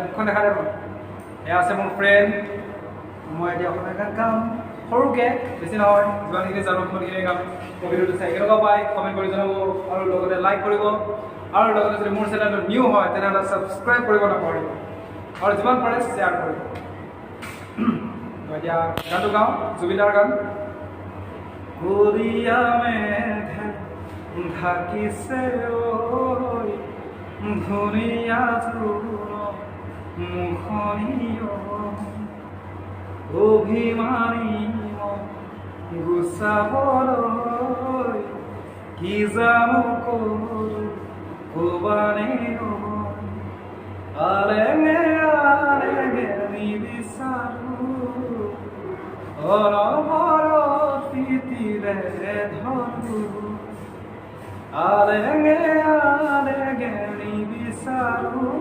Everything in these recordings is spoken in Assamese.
মুখখন দেখা যাব এয়া আছে মোৰ ফ্ৰেণ্ড মই এতিয়া অসমীয়া গান গাম সৰুকৈ বেছি নহয় যিমানখিনি জানো সিমানখিনি গাম ভিডিঅ'টো চাই কেনেকুৱা পায় কমেণ্ট কৰি জনাব আৰু লগতে লাইক কৰিব আৰু লগতে যদি মোৰ চেনেলটো নিউ হয় তেনেহ'লে ছাবস্ক্ৰাইব কৰিব নাপাহৰিব আৰু যিমান পাৰে শ্বেয়াৰ কৰিব এতিয়া গানটো গাওঁ জুবিনৰ গান কৰিয়া মেঘে ঢাকিছে ঐ ধুনীয়া জোৰ মুখনীয় অভিমানী গুচাবলৈ কি জানো কৰোঁ ক'বানে আলেঙে আলেঙে নিবিচাৰোঁ অনবৰত তিতিৰে ধৰোঁ আলেঙে আলেঙে নিবিচাৰোঁ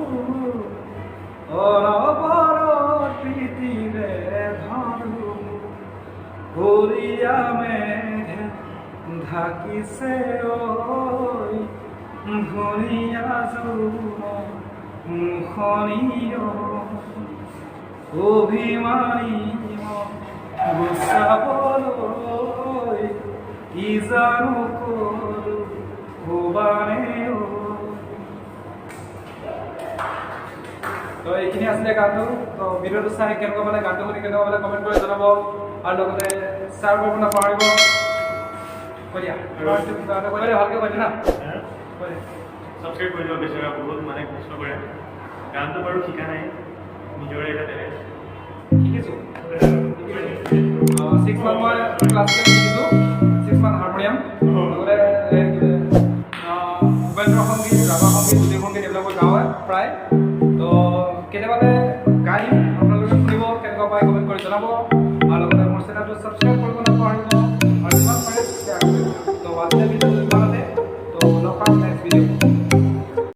অনবৰত তিতিৰে ধৰোঁ কৰিয়া মেঘে ঢাকিছে ঐ ধুনীয়া জোৰ মুখনীয় অভিমানী গুচাবলৈ কি জানো কৰোঁ ক'বানে তো এইখিনি আছিলে গানটো তো ভিডিঅ'টো চাই কেনেকুৱা পালে গানটো শুনি কেনেকুৱা পালে কমেণ্ট কৰি জনাব আৰু লগতে শ্বেয়াৰ কৰিব নাপাহৰিব কৈ দিয়া ভালকৈ কৈ দিয়া না ছাবস্ক্ৰাইব কৰি দিব বেছিভাগ বহুত মানে কষ্ট কৰে গানটো বাৰু শিকা নাই নিজৰে এটা টেলেণ্ট শিকিছোঁ 6 মান্থ মই ক্লাছিকেল শিকিছোঁ 6 মান্থ হাৰমনিয়াম লগতে মোবাইল সংগীত ৰাভা সংগীত জ্যোতি সংগীত এইবিলাক মই গাওঁ প্ৰায় তো কেতিয়াবা গাইম আপোনালোকে শুনিব কেনেকুৱা পায় কমেণ্ট কৰি জনাব আৰু লগতে মোৰ চেনেলটো ছাবস্ক্ৰাইব কৰিব নাপাহৰিব আৰু